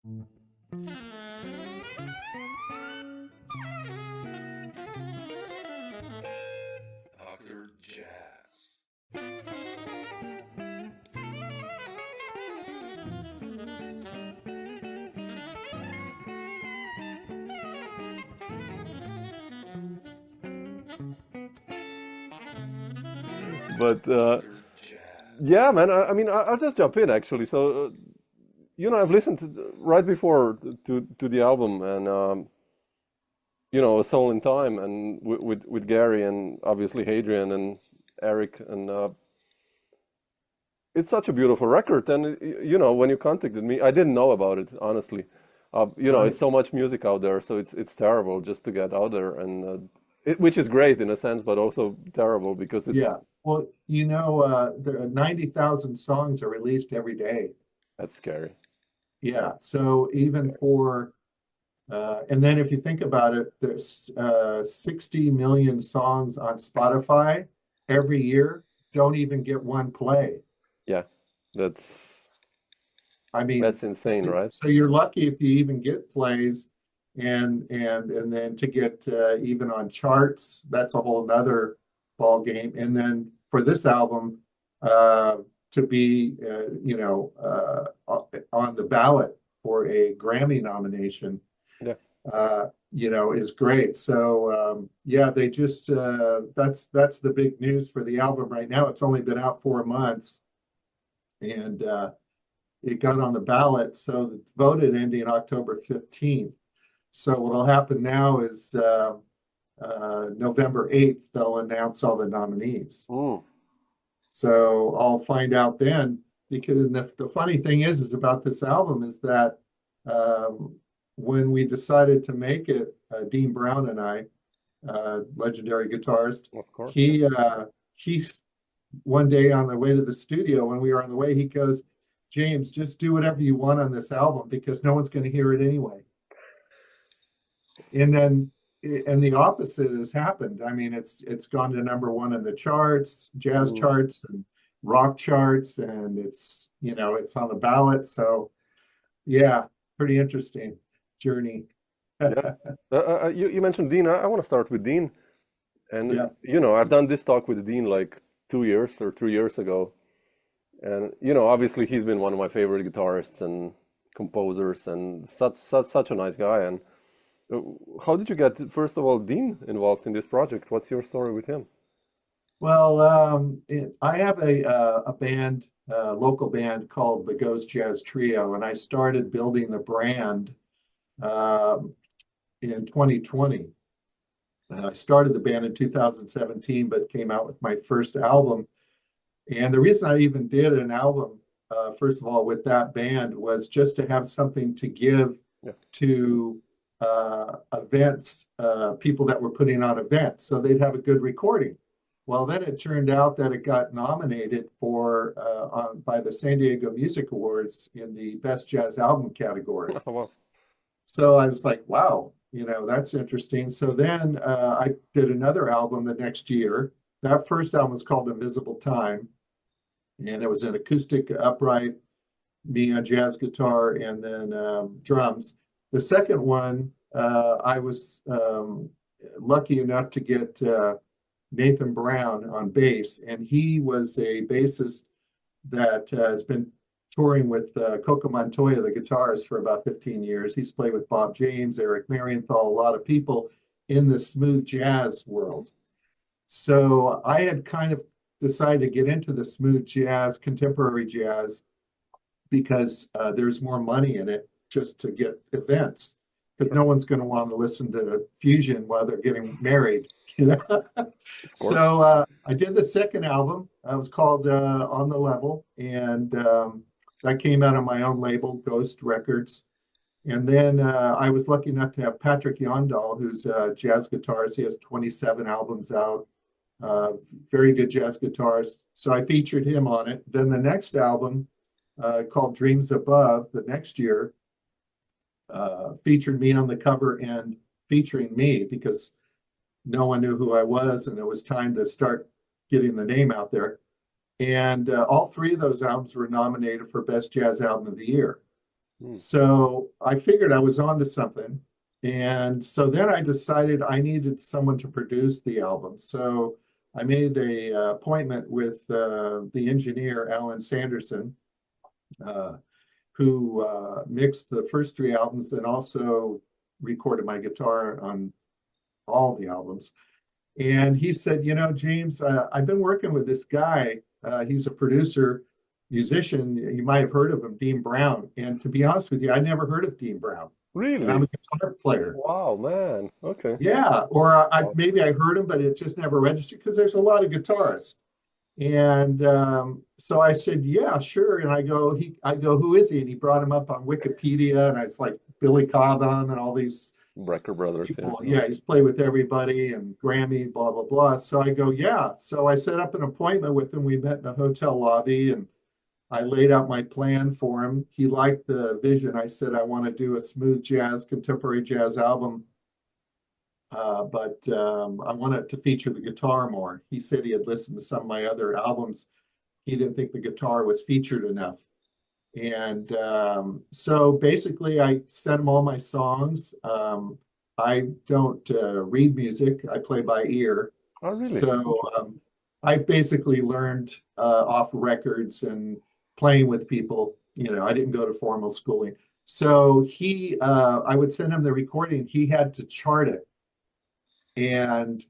Dr. Jazz. But Dr. Jazz. yeah, man, I mean, I'll just jump in actually. So, I've listened to, right before to the album, and A Soul in Time, and with Gary, and obviously Hadrien and Eric, and it's such a beautiful record. And when you contacted me, I didn't know about it, honestly. It's Right. so much music out there, so it's terrible just to get out there, and which is great in a sense, but also terrible because Yeah. Well, there are 90,000 songs are released every day. that's scary. Yeah. So even for, and then if you think about it, there's 60 million songs on Spotify every year, don't even get one play. Yeah, that's I mean, that's insane, right? so you're lucky if you even get plays, and then to get even on charts, that's a whole nother ball game. And then for this album to be on the ballot for a Grammy nomination, Yeah. is great. So yeah, they just that's the big news for the album right now. It's only been out 4 months, and it got on the ballot, so it's voted ending October 15th. So what'll happen now is November 8th, they'll announce all the nominees. Mm. So I'll find out then, because the funny thing is about this album is that when we decided to make it, Dean Brown and I, legendary guitarist, Of course. he one day on the way to the studio, when we were on the way, he goes, "James, just do whatever you want on this album because no one's going to hear it anyway." And the opposite has happened. I mean, it's gone to #1 in the charts, jazz Mm. charts and rock charts, and it's on the ballot. So yeah, pretty interesting journey. Yeah. You mentioned Dean. I want to start with Dean. And, Yeah. I've done this talk with Dean like 2 years or 3 years ago. And, obviously he's been one of my favorite guitarists and composers, and such a nice guy. And how did you get, first of all, Dean involved in this project? What's your story with him? Well, I have a band, local band called the Ghost Jazz Trio, and I started building the brand in 2020. I started the band in 2017, but came out with my first album. And the reason I even did an album, first of all, with that band was just to have something to give Yeah. to events, people that were putting on events, so they'd have a good recording. Well, then it turned out that it got nominated by the San Diego Music Awards in the Best Jazz Album category. Oh, wow. So I was like, wow, that's interesting. So then I did another album the next year. That first album was called Invisible Time, and it was an acoustic upright, me on jazz guitar, and then drums. The second one, I was lucky enough to get Nathan Brown on bass, and he was a bassist that has been touring with Coco Montoya, the guitarist, for about 15 years. He's played with Bob James, Eric Marienthal, a lot of people in the smooth jazz world. So I had kind of decided to get into the smooth jazz, contemporary jazz, because there's more money in it just to get events, because no one's going to want to listen to fusion while they're getting married. So I did the second album. It was called On the Level, and that came out on my own label, Ghost Records. And then I was lucky enough to have Patrick Yondal, who's a jazz guitarist. He has 27 albums out, very good jazz guitarist. So I featured him on it. Then the next album, called Dreams Above, the next year, featured me on the cover and featuring me, because no one knew who I was, and it was time to start getting the name out there. And all three of those albums were nominated for Best Jazz Album of the Year. Mm. So I figured I was onto something. And so then I decided I needed someone to produce the album. So I made a appointment with the engineer, Alan Sanderson, uh, who mixed the first three albums and also recorded my guitar on all the albums. And he said, you know, James, I've been working with this guy. He's a producer, musician. You might have heard of him, Dean Brown. And to be honest with you, I never heard of Dean Brown. And I'm Really? a guitar player. Wow, man. Okay. Yeah, or Wow. maybe I heard him, but it just never registered because there's a lot of guitarists. And so I said, yeah, sure. And I go, who is he? And he brought him up on Wikipedia, and I was like Billy Cobham and all these Brecker Brothers, yeah. people. Yeah, he's played with everybody and Grammy, blah, blah, blah. So I go, yeah. So I set up an appointment with him. We met in a hotel lobby and I laid out my plan for him. He liked the vision. I said, I want to do a smooth jazz, contemporary jazz album. But I wanted to feature the guitar more. He said he had listened to some of my other albums. He didn't think the guitar was featured enough. And so basically, I sent him all my songs. I don't read music. I play by ear. Oh, really? So I basically learned off records and playing with people. You know, I didn't go to formal schooling. So I would send him the recording. He had to chart it. And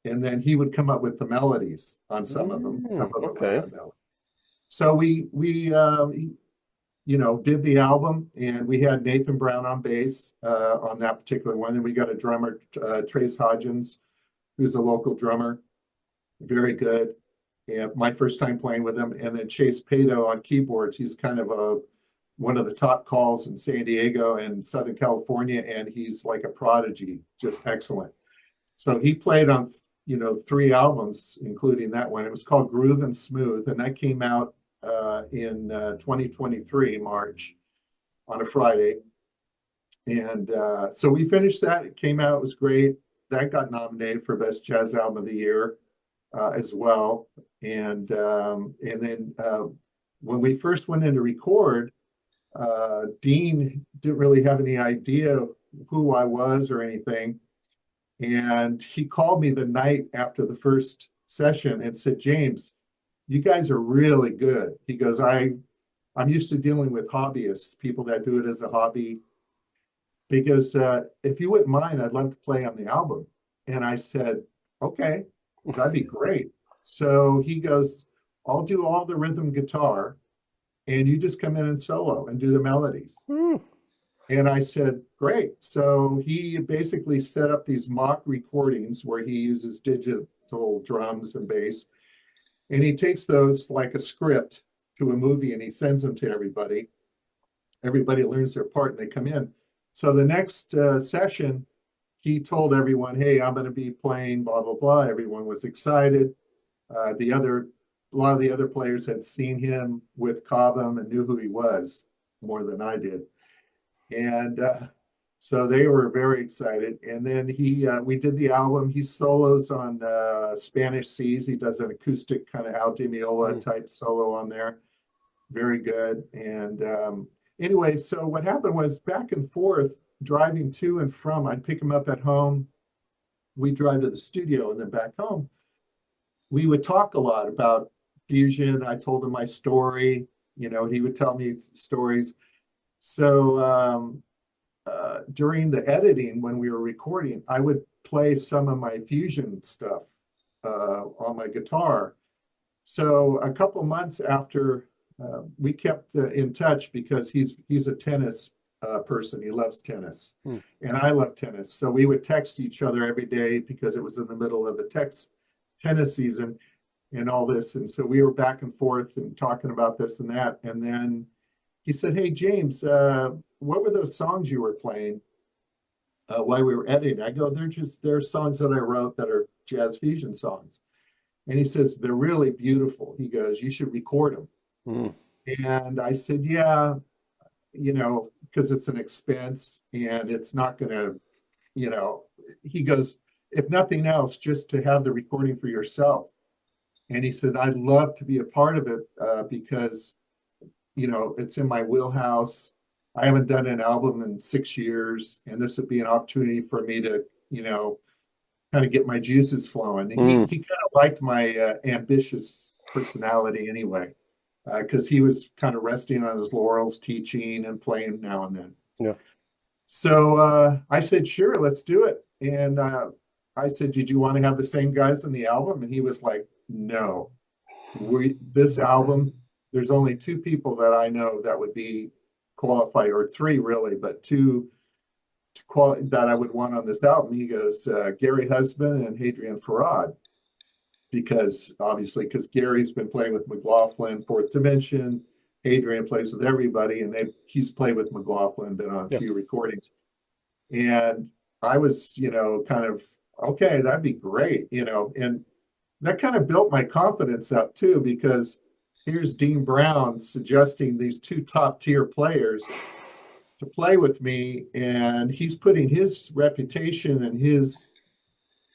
then he would come up with the melodies on some of them. Some of them Okay. were melodies. So we you know, did the album, and we had Nathan Brown on bass on that particular one, and we got a drummer, Trace Hodgins, who's a local drummer, very good. And my first time playing with him, and then Chase Pato on keyboards. He's kind of one of the top calls in San Diego and Southern California, and he's like a prodigy, just excellent. So he played on, you know, 3 albums, including that one. It was called Groove and Smooth, and that came out in 2023, March, on a Friday. And so we finished that. It came out, it was great. That got nominated for Best Jazz Album of the Year as well. And then when we first went in to record, Dean didn't really have any idea who I was or anything. And he called me the night after the first session and said, James, you guys are really good. He goes, I'm used to dealing with hobbyists, people that do it as a hobby. Because if you wouldn't mind, I'd love to play on the album. And I said, okay, that'd be great. So he goes, I'll do all the rhythm guitar, and you just come in and solo and do the melodies. And I said, great. So he basically set up these mock recordings where he uses digital drums and bass. And he takes those like a script to a movie and he sends them to everybody. Everybody learns their part and they come in. So the next session, he told everyone, hey, I'm going to be playing blah, blah, blah. Everyone was excited. A lot of the other players had seen him with Cobham and knew who he was more than I did. And so they were very excited. And then we did the album. He solos on Spanish Seas. He does an acoustic kind of Al Di Meola type solo on there. Very good. And anyway, so what happened was back and forth, driving to and from, I'd pick him up at home. We'd drive to the studio and then back home. We would talk a lot about fusion. I told him my story. You know, he would tell me stories. So during the editing, when we were recording, I would play some of my fusion stuff on my guitar. So a couple months after, we kept in touch because he's a tennis person. He loves tennis, and I love tennis. So we would text each other every day because it was in the middle of the tennis season and all this. And so we were back and forth and talking about this and that. And then he said, hey, James, what were those songs you were playing while we were editing? I go, they're songs that I wrote that are jazz fusion songs. And he says, they're really beautiful. He goes, you should record them. And I said, yeah, you know, because it's an expense and it's not going to, you know, he goes, if nothing else, just to have the recording for yourself. And he said, I'd love to be a part of it because it's in my wheelhouse. I haven't done an album in 6 years, and this would be an opportunity for me to, kind of get my juices flowing. And he kind of liked my ambitious personality anyway, because he was kind of resting on his laurels, teaching and playing now and then. Yeah. So I said, sure, let's do it. And I said, did you want to have the same guys in the album? And he was like, no. This album, there's only 2 people that I know that would be qualified, or 3 really, but 2 that I would want on this album. He goes, Gary-Husband and Hadrien Feraud, because Gary's been playing with McLaughlin, Fourth Dimension. Hadrien plays with everybody, and he's played with McLaughlin, been on a few recordings. And I was, kind of, okay, that'd be great, and that kind of built my confidence up too, because here's Dean Brown suggesting these 2 top-tier players to play with me, and he's putting his reputation and his,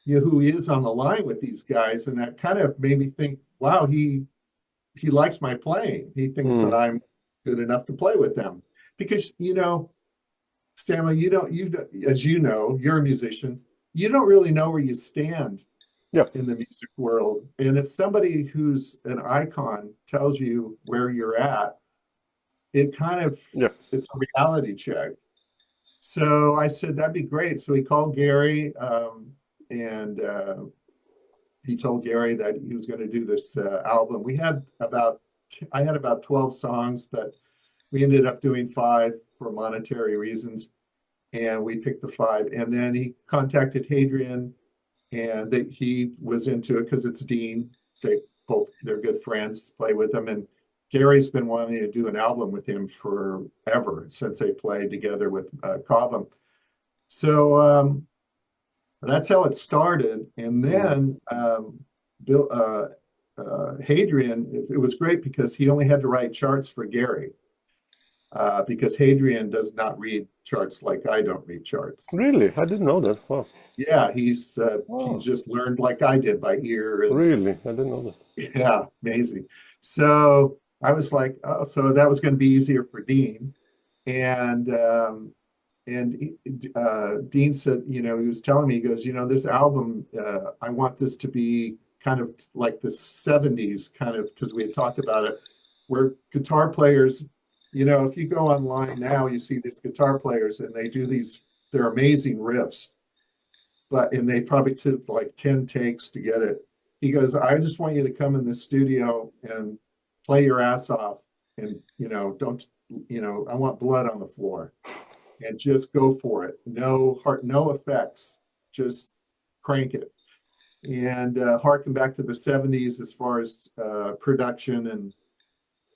who he is on the line with these guys, and that kind of made me think, wow, he likes my playing. He thinks that I'm good enough to play with them, because Samo, as you're a musician, you don't really know where you stand in the music world. And if somebody who's an icon tells you where you're at, it kind of, it's a reality check. So I said, that'd be great. So he called Gary, and he told Gary that he was going to do this album. I had about 12 songs, but we ended up doing 5 for monetary reasons. And we picked the 5. And then he contacted Hadrien, and he was into it because it's Dean. They're good friends, play with him. And Gary's been wanting to do an album with him forever, since they played together with Cobham. So that's how it started. And then Hadrien, it was great because he only had to write charts for Gary, because Hadrien does not read charts like I don't read charts. Really? I didn't know that. Wow. Yeah, he's just learned like I did by ear. Really? I didn't know that. Yeah, amazing. So I was like, oh, so that was going to be easier for Dean. And Dean said, he was telling me, he goes, this album, I want this to be kind of like the 70s, kind of, because we had talked about it, where guitar players, if you go online now, you see these guitar players, and they do they're amazing riffs, and they probably took like 10 takes to get it. He goes, I just want you to come in the studio and play your ass off, and don't, I want blood on the floor, and just go for it. No effects, just crank it. And harken back to the 70s as far as production and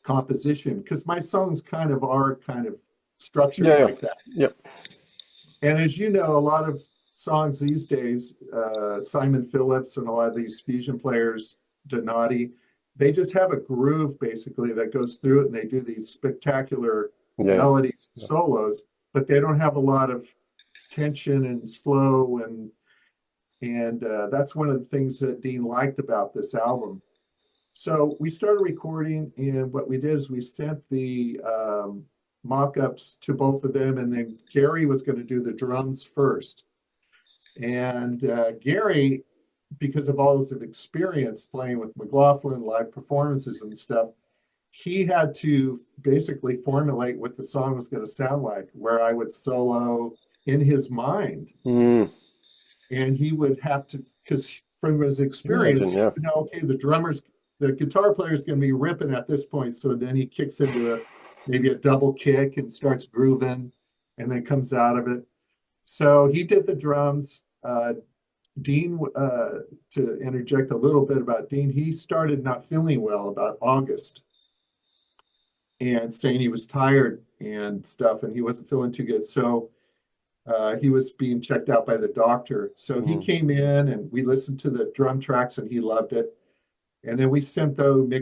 composition, because my songs kind of are structured like that. Yep. And as you know, a lot of songs these days, Simon Phillips and a lot of these fusion players, Donati, they just have a groove basically that goes through it, and they do these spectacular melodies, solos, but they don't have a lot of tension and slow, and that's one of the things that Dean liked about this album. So we started recording, and what we did is we sent the mock-ups to both of them, and then Gary was going to do the drums first. And Gary, because of all his experience playing with McLaughlin, live performances and stuff, he had to basically formulate what the song was going to sound like, where I would solo in his mind. And he would have to, because from his experience, okay, the guitar player is going to be ripping at this point. So then he kicks into maybe a double kick and starts grooving, and then comes out of it. So he did the drums. Dean, to interject a little bit about Dean, he started not feeling well about August, and saying he was tired and stuff, and he wasn't feeling too good. So he was being checked out by the doctor. So he came in, and we listened to the drum tracks, and he loved it. And then we sent those to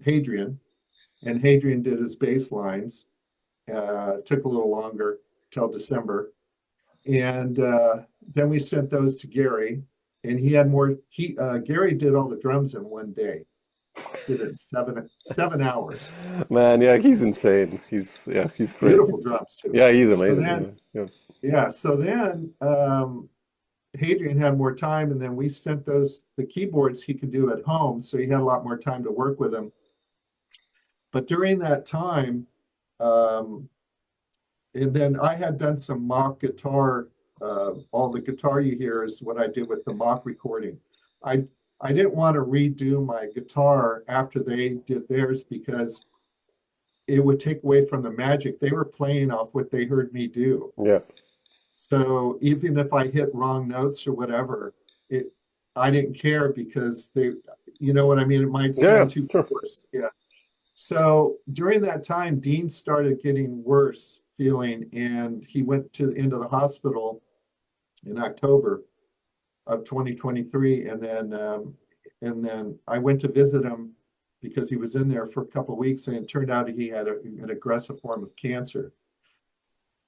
Hadrien, and Hadrien did his bass lines. Took a little longer till December. And then we sent those to Gary, and he had more. Gary did all the drums in one day. Did it in 7 hours. Man, yeah, he's insane. He's he's crazy. Beautiful drums too. Yeah, he's So amazing. then, Yeah, yeah, so then Hadrien had more time, and then we sent the keyboards he could do at home, so he had a lot more time to work with them. But during that time, and then I had done some mock guitar. All the guitar you hear is what I did with the mock recording. I didn't want to redo my guitar after they did theirs because it would take away from the magic. They were playing off what they heard me do. yeah, So even if I hit wrong notes or whatever, I didn't care because you know what I mean? It might yeah, sound too sure. forced. Yeah. So during that time, Dean started getting worse feeling, and he went into the hospital in October of 2023, and then I went to visit him because he was in there for a couple of weeks, and it turned out he had an aggressive form of cancer.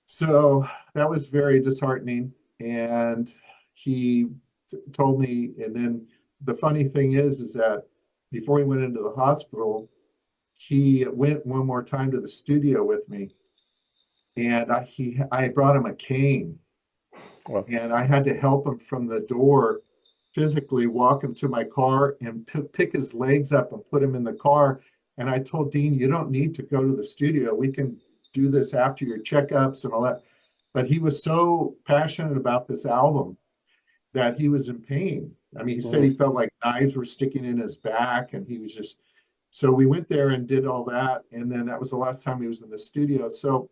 So that was very disheartening, and he told me. And then the funny thing is that before he went into the hospital, he went one more time to the studio with me, and I brought him a cane. Wow. And I had to help him from the door, physically walk him to my car and pick his legs up and put him in the car. And I told Dean, you don't need to go to the studio. We can do this after your checkups and all that. But he was so passionate about this album that he was in pain. I mean, he said he felt like knives were sticking in his back, and he was just, so we went there and did all that. And then that was the last time he was in the studio. So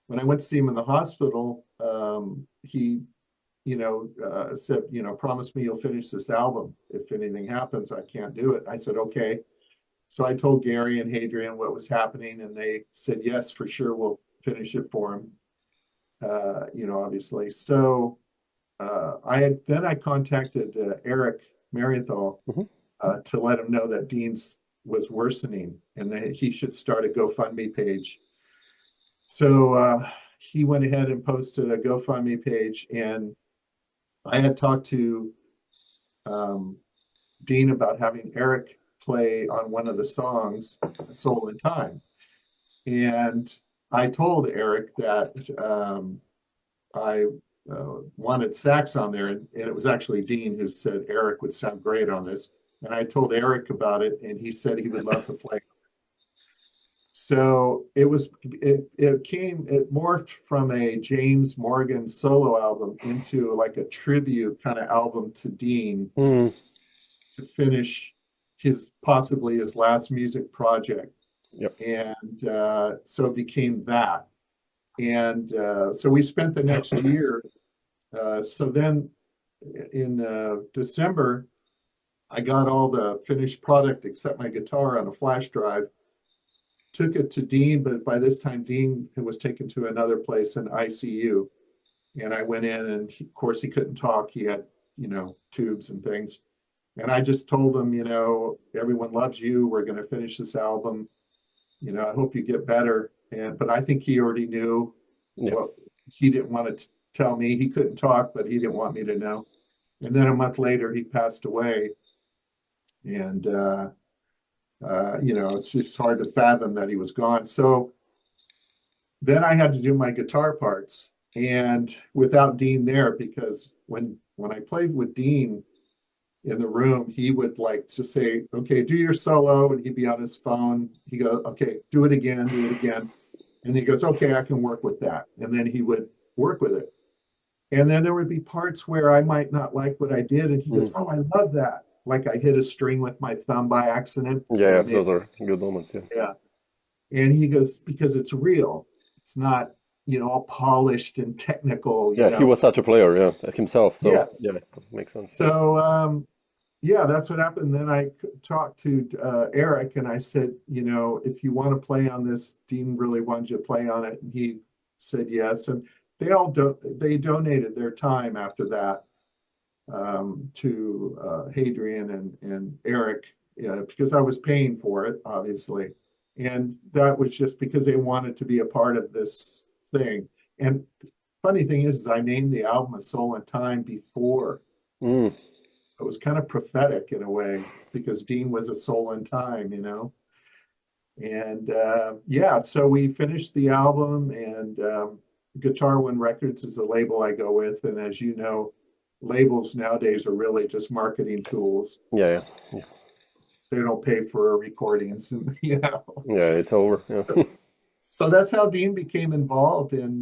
when I went to see him in the hospital, he, said, promise me you'll finish this album. If anything happens, I can't do it. I said, okay. So I told Gary and Hadrien what was happening, and they said, yes, for sure, we'll finish it for him. Obviously. So I contacted Eric Marienthal to let him know that Dean's was worsening and that he should start a GoFundMe page. So he went ahead and posted a GoFundMe page, and I had talked to Dean about having Eric play on one of the songs, Soul in Time. And I told Eric that I wanted sax on there, and it was actually Dean who said Eric would sound great on this. And I told Eric about it, and he said he would love to play. So it morphed from a James Morgan solo album into like a tribute kind of album to Dean to finish possibly his last music project. Yep. And so it became that. And so we spent the next year. So then in December, I got all the finished product except my guitar on a flash drive. Took it to Dean, but by this time Dean was taken to another place in ICU, and I went in, and of course he couldn't talk. He had, tubes and things, and I just told him, everyone loves you. We're going to finish this album. I hope you get better. But I think he already knew what he didn't want to tell me. He couldn't talk, but he didn't want me to know. And then a month later, he passed away, and it's just hard to fathom that he was gone. So then I had to do my guitar parts, and without Dean there, because when I played with Dean in the room, he would like to say, okay, do your solo, and he'd be on his phone. He goes, okay, do it again. And he goes, okay, I can work with that. And then he would work with it. And then there would be parts where I might not like what I did, and he goes, oh, I love that. Like I hit a string with my thumb by accident. Yeah, those are good moments. Yeah. And he goes, because it's real. It's not, all polished and technical. He was such a player, himself. So yes. Yeah, makes sense. So that's what happened. Then I talked to Eric, and I said, if you want to play on this, Dean really wanted you to play on it. And he said yes. And they donated their time after that. To Hadrien and Eric, because I was paying for it, obviously. And that was just because they wanted to be a part of this thing. And funny thing is I named the album A Soul in Time before it was kind of prophetic in a way because Dean was a soul in time, you know. And yeah, so we finished the album, and Guitar One Records is the label I go with. And as you know, labels nowadays are really just marketing tools. Yeah, yeah. They don't pay for recordings, and you know. Yeah, it's over. Yeah. So that's how Dean became involved in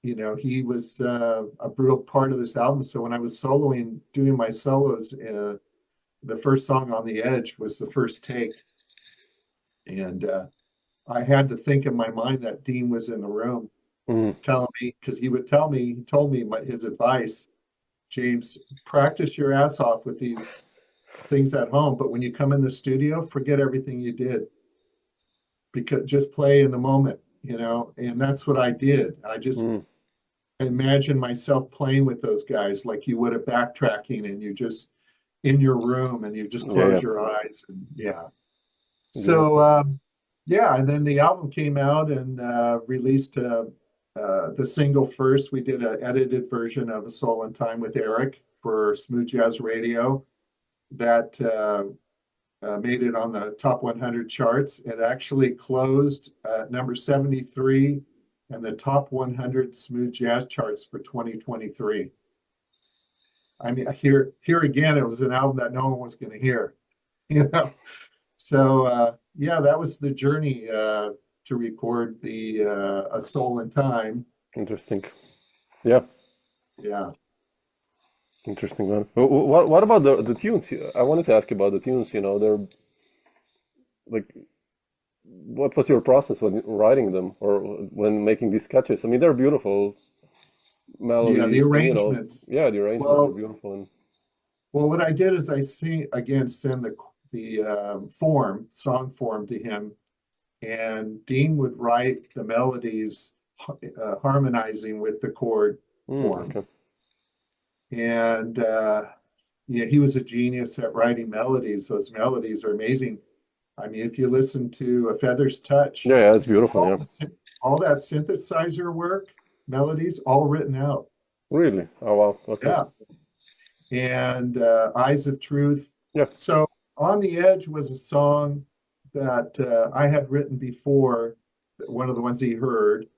you know, he was a real part of this album. So when I was soloing, doing my solos, the first song On the Edge was the first take. And I had to think in my mind that Dean was in the room telling me, because he would tell me, he told me his advice, James, practice your ass off with these things at home, but when you come in the studio, forget everything you did. Because just play in the moment, you know, and that's what I did. I just imagine myself playing with those guys like you would a backtracking, and you just in your room and you just close your eyes, and so yeah, and then the album came out and released the single first. We did an edited version of A Soul in Time with Eric for Smooth Jazz Radio that made it on the top 100 charts. It actually closed number 73 and the top 100 smooth jazz charts for 2023. I mean, here again, it was an album that no one was going to hear, you know. So yeah, that was the journey to record the A Soul in Time. Interesting. Yeah. Yeah. Interesting, man. What about the tunes? I wanted to ask you about the tunes. You know, they're like, what was your process when writing them or when making these sketches? I mean, they're beautiful melodies. Yeah, the and, arrangements. You know, yeah, the arrangements are beautiful. And well, what I did is I send the song form to him, and Dean would write the melodies harmonizing with the chord form. Okay. And yeah, he was a genius at writing melodies. Those melodies are amazing. I mean, if you listen to A Feather's Touch, yeah, it's beautiful. All that synthesizer work, melodies, all written out. Really? Oh wow. Okay. Yeah. And Eyes of Truth. Yeah. So On the Edge was a song that I had written before. One of the ones he heard.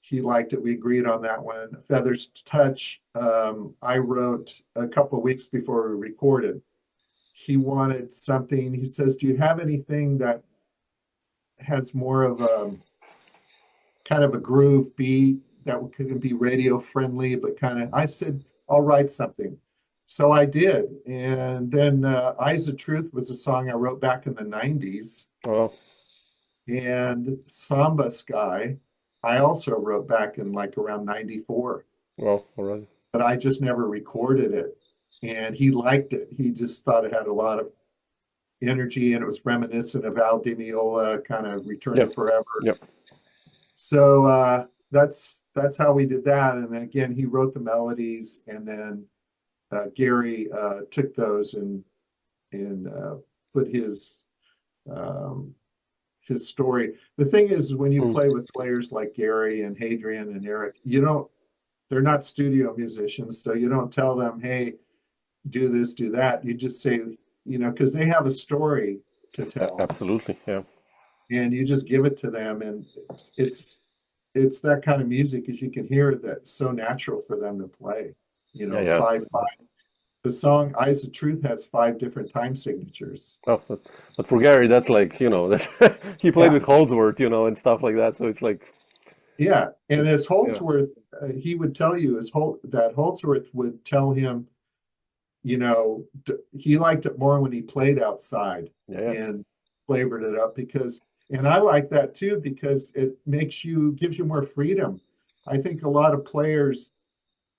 He liked it. We agreed on that one. Feather's Touch, I wrote a couple of weeks before we recorded. He wanted something. He says, do you have anything that has more of a kind of a groove beat that can be radio friendly, but kind of, I said, I'll write something. So I did. And then Eyes of Truth was a song I wrote back in the 90s. Oh. And Samba Sky, I also wrote back in like around 94. Well, all right. But I just never recorded it. And he liked it. He just thought it had a lot of energy, and it was reminiscent of Al Di Meola, kind of Return to Forever. Yep. So that's how we did that. And then again, he wrote the melodies, and then Gary took those and put his story. The thing is, when you play with players like Gary and Hadrien and Eric, they're not studio musicians, so you don't tell them, hey, do this, do that. You just say, because they have a story to tell. Absolutely, yeah. And you just give it to them, and it's that kind of music, as you can hear, that's so natural for them to play. 5/5. The song Eyes of Truth has 5 different time signatures. Oh, but for Gary, that's like, he played with Holdsworth, and stuff like that. So it's like. Yeah. And as Holdsworth, he would tell you that Holdsworth would tell him, he liked it more when he played outside and flavored it up and I like that too, because it gives you more freedom. I think a lot of players,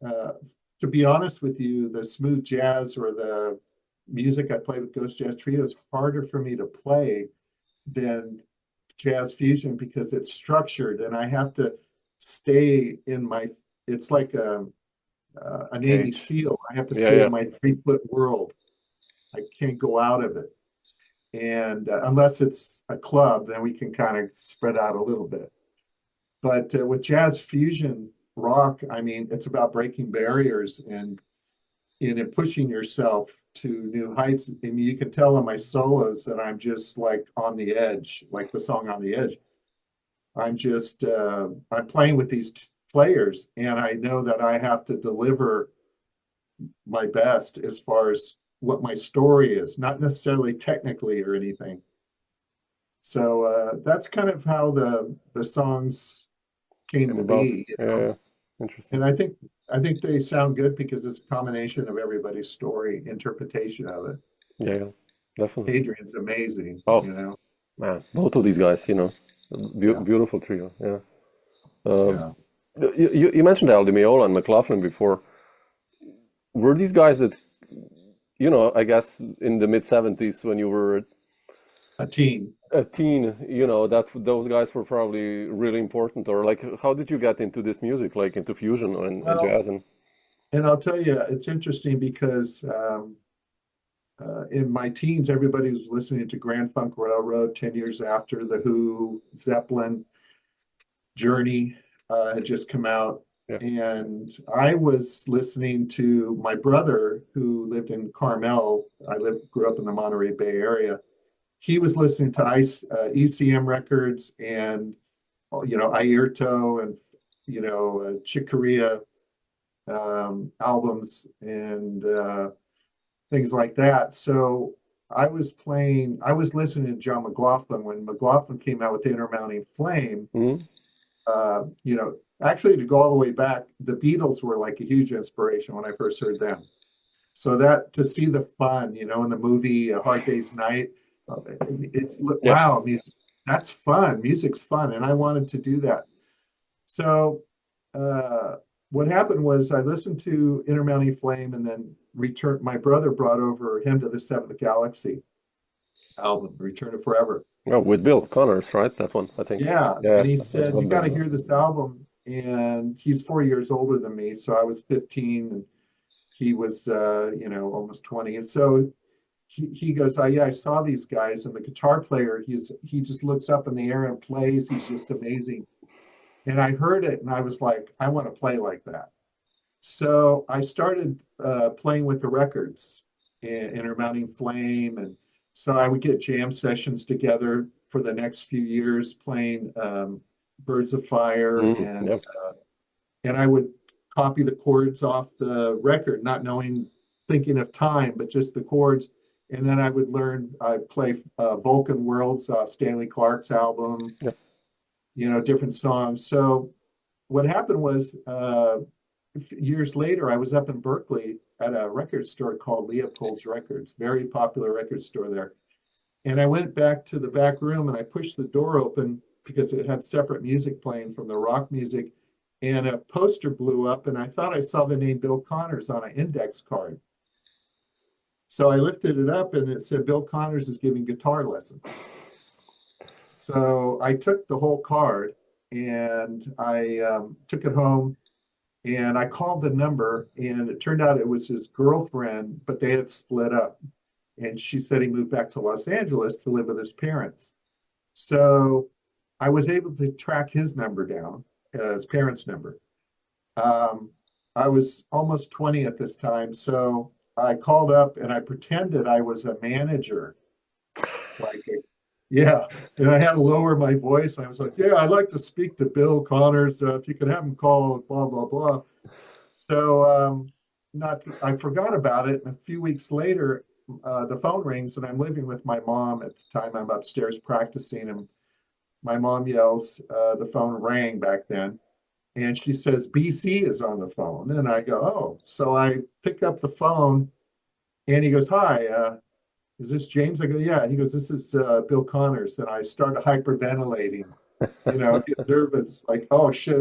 to be honest with you, the smooth jazz or the music I play with Ghost Jazz Trio is harder for me to play than jazz fusion, because it's structured and I have to stay in it's like a Navy SEAL. I have to stay in my 3-foot world. I can't go out of it. And unless it's a club, then we can kind of spread out a little bit. But with jazz fusion rock, I mean, it's about breaking barriers and in pushing yourself to new heights. I mean, you can tell on my solos that I'm just like on the edge, like the song On the Edge. I'm just I'm playing with these players, and I know that I have to deliver my best as far as what my story is, not necessarily technically or anything. So that's kind of how the songs came to be, you know? Yeah, interesting. And I think they sound good because it's a combination of everybody's story, interpretation of it. Yeah, definitely. Hadrien's amazing, Oh, you know. man, both of these guys, you know, Yeah, beautiful trio. Yeah. Uh, yeah. you mentioned Al Di Meola and McLaughlin before. Were these guys that, you know, I guess in the mid 70s when you were A teen. a teen, you know, that those guys were probably really important, or like, how did you get into this music, like into fusion and Well, jazz and and I'll tell you, it's interesting because in my teens, everybody was listening to Grand Funk Railroad 10 years after The Who, Zeppelin, Journey had just come out. yeah, And I was listening to my brother who lived in Carmel. Grew up in the Monterey Bay area. He was listening to ECM records and, you know, Airto and, you know, Chick Corea albums and things like that. So I was listening to John McLaughlin when McLaughlin came out with the Intermounting Flame. hmm You know, actually to go all the way back, the Beatles were like a huge inspiration when I first heard them. So that to see the fun, you know, in the movie A Hard Day's Night, it's yeah, wow, that's fun. Music's fun, and I wanted to do that. So what happened was I listened to Intermounting Flame, and then returned. My brother brought over Hymn to the Seventh Galaxy album, Return to Forever. oh, with Bill Connors, right? That one, I think. Yeah, Yeah, and he I said, "You love got to that. hear this album." And he's 4 years older than me, so I was 15, and he was, you know, almost 20. And so he goes, "Oh yeah, I saw these guys, and the guitar player, he just looks up in the air and plays. He's just amazing." And I heard it, and I was like, "I want to play like that." So I started playing with the records, Intermounting Flame, and so I would get jam sessions together for the next few years, playing Birds of Fire, Yeah, and I would copy the chords off the record, not knowing, thinking of time, but just the chords. And then I'd play Vulcan Worlds off Stanley Clark's album, yeah. you know, different songs. So what happened was years later, I was up in Berkeley at a record store called Leopold's Records, very popular record store there. And I went back to the back room and I pushed the door open because it had separate music playing from the rock music. And a poster blew up, and I thought I saw the name Bill Connors on an index card. So I lifted it up, and it said Bill Connors is giving guitar lessons. So I took the whole card and I took it home, and I called the number, and it turned out it was his girlfriend, but they had split up. And she said he moved back to Los Angeles to live with his parents. So I was able to track his number down, his parents' number. I was almost 20 at this time, so I called up and I pretended I was a manager, like, yeah. And I had to lower my voice. I was like, "Yeah, I'd like to speak to Bill Connors. If you could have him call, blah blah blah." So not I forgot about it. And a few weeks later, the phone rings, and I'm living with my mom at the time. I'm upstairs practicing, and my mom yells, the phone rang back then, and she says, "BC is on the phone." And I go, "Oh." So I pick up the phone, and he goes, "Hi, is this James?" I go, "Yeah." He goes, "This is Bill Connors." And I started hyperventilating, you know, get nervous, like, "Oh shit,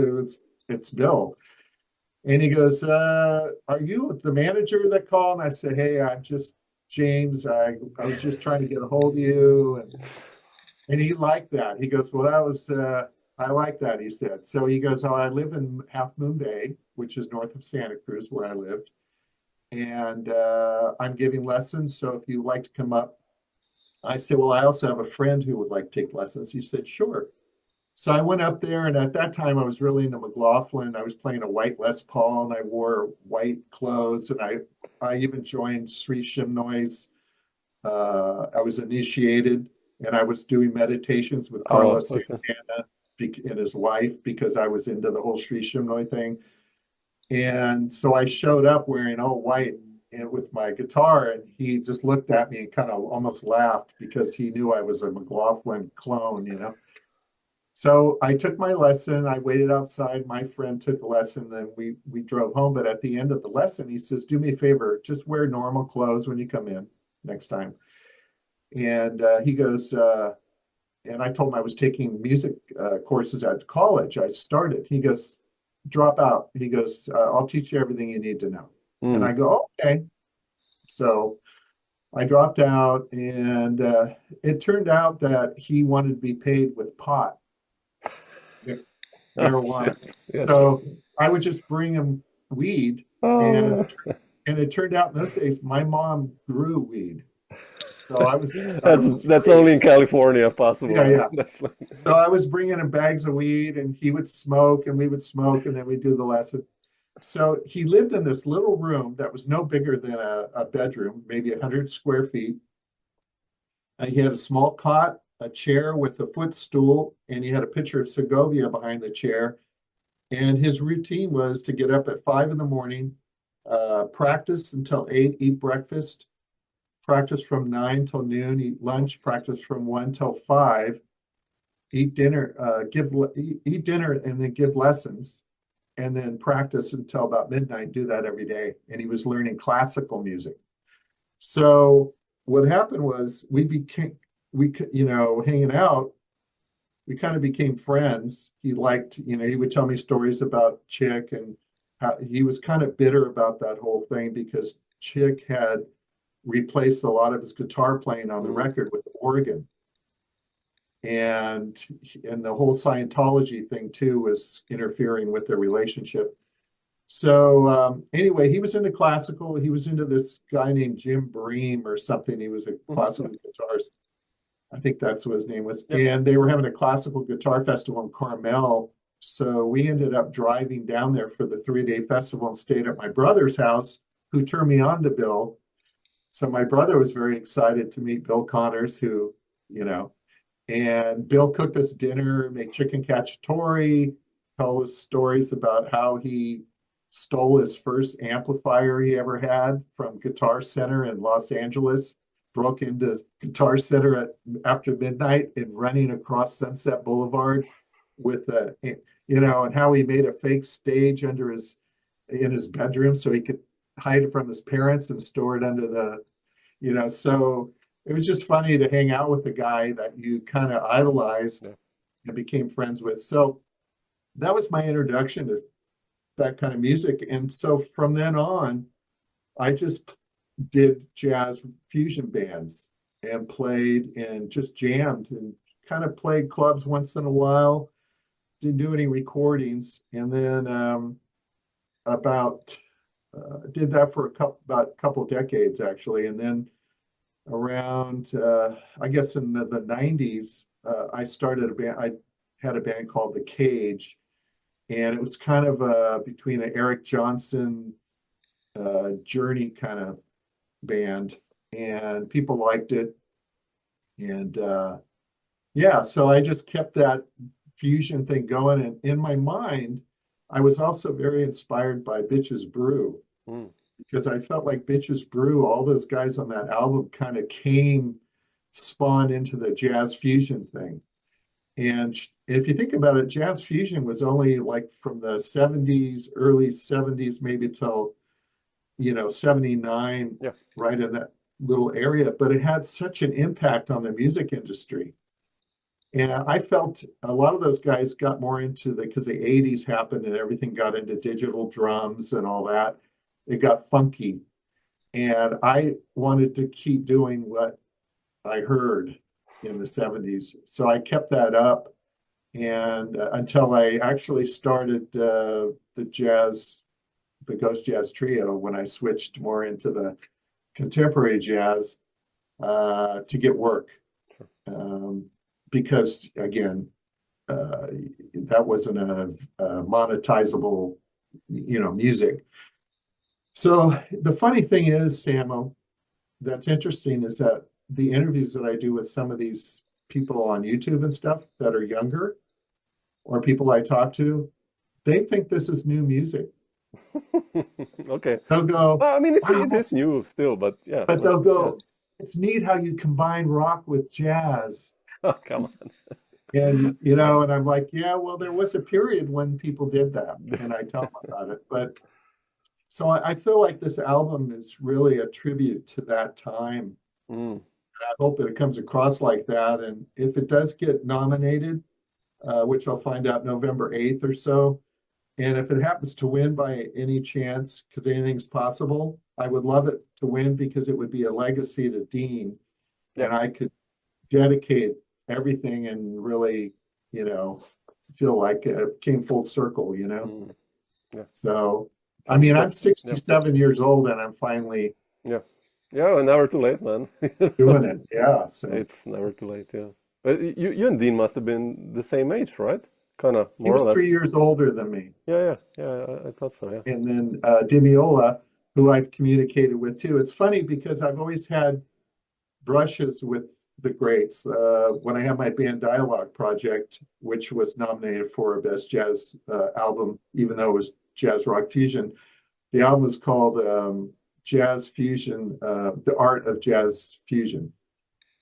it's Bill." And he goes, "Are you the manager that called?" And I said, "Hey, I'm just James. I was just trying to get a hold of you." And he liked that. He goes, "Well, that was, I like that," he said. So he goes, "Oh, I live in Half Moon Bay, which is north of Santa Cruz, where I lived. And I'm giving lessons. So if you'd like to come up." I said, "Well, I also have a friend who would like to take lessons." He said, "Sure." So I went up there, and at that time I was really into McLaughlin. I was playing a white Les Paul, and I wore white clothes, and I even joined Sri Shimnoi's. I was initiated, and I was doing meditations with Carlos okay. Santana and his wife because I was into the whole Sri Shimnoi thing. And so I showed up wearing all white and with my guitar, and he just looked at me and kind of almost laughed because he knew I was a McLaughlin clone, you know. So I took my lesson. I waited outside. My friend took the lesson. Then we drove home. But at the end of the lesson, he says, "Do me a favor, just wear normal clothes when you come in next time." And he goes, and I told him I was taking music courses at college. I started. He goes, "Drop out." He goes, "I'll teach you everything you need to know." And I go, "Okay." So I dropped out, and it turned out that he wanted to be paid with pot, marijuana. Yeah. So I would just bring him weed, Oh, and it turned out in those days my mom grew weed. So I was that's only in California possible. yeah. That's like, So I was bringing him bags of weed, and he would smoke, and we would smoke, and then we'd do the lesson. So he lived in this little room that was no bigger than a bedroom, maybe 100 square feet. He had a small cot, a chair with a footstool, and he had a picture of Segovia behind the chair. And his routine was to get up at 5 in the morning, practice until 8, eat breakfast, practice from 9 till noon, eat lunch, practice from 1 till 5, eat dinner, eat dinner, and then give lessons, and then practice until about midnight. Do that every day. And he was learning classical music. So what happened was hanging out, we kind of became friends. He liked, he would tell me stories about Chick, and how he was kind of bitter about that whole thing because Chick had replaced a lot of his guitar playing on the record with the organ. And the whole Scientology thing too was interfering with their relationship. So anyway, he was into classical. He was into this guy named Jim Bream or something. He was a classical guitarist. I think that's what his name was. Yep. And they were having a classical guitar festival in Carmel. So we ended up driving down there for the 3-day festival and stayed at my brother's house, who turned me on to Bill. So my brother was very excited to meet Bill Connors, who, and Bill cooked us dinner, made chicken cacciatore, told us stories about how he stole his first amplifier he ever had from Guitar Center in Los Angeles, broke into Guitar Center after midnight and running across Sunset Boulevard with and how he made a fake stage in his bedroom so he could hide it from his parents and store it under the, so it was just funny to hang out with the guy that you kind of idolized and became friends with. So that was my introduction to that kind of music. And so from then on, I just did jazz fusion bands and played and just jammed and kind of played clubs once in a while. Didn't do any recordings. And then did that for about a couple decades actually. And then around I guess in the 90s, I started a band. I had a band called The Cage, and it was kind of between an Eric Johnson Journey kind of band, and people liked it. And so I just kept that fusion thing going. And in my mind, I was also very inspired by Bitches Brew, because I felt like Bitches Brew, all those guys on that album kind of spawned into the jazz fusion thing. And if you think about it, jazz fusion was only like from the 70s, early 70s, maybe till, 79, right in that little area. But it had such an impact on the music industry. And I felt a lot of those guys got more into because the 80s happened and everything got into digital drums and all that. It got funky. And I wanted to keep doing what I heard in the 70s. So I kept that up, and until I actually started the Ghost Jazz Trio, when I switched more into the contemporary jazz to get work. Because again, uh, that wasn't a monetizable, music. So the funny thing is, Samo, that's interesting is that the interviews that I do with some of these people on YouTube and stuff that are younger, or people I talk to, they think this is new music. Okay. They'll go, Well, I mean, wow, it is new still, but yeah, but they'll yeah. go, it's neat how you combine rock with jazz. Oh, come on. And, and I'm like, yeah, well, there was a period when people did that. And I tell them about it. But so I feel like this album is really a tribute to that time. Mm, I hope that it comes across like that. And if it does get nominated, which I'll find out November 8th or so, and if it happens to win by any chance, because anything's possible, I would love it to win because it would be a legacy to Dean. yeah. And I could dedicate everything and really, feel like it came full circle, Mm, yeah. So, I mean, I'm Yeah. 67 years old and I'm finally Yeah. Yeah, and never too late, man. doing it. Yeah. So It's never too late, yeah. But you and Dean must have been the same age, right? Kind of he more or was less. 3 years older than me. Yeah. I thought so, yeah. And then Demiola, who I've communicated with too. It's funny because I've always had brushes with the greats. When I had my band Dialogue project, which was nominated for a Best Jazz Album, even though it was Jazz Rock Fusion, the album was called Jazz Fusion, The Art of Jazz Fusion.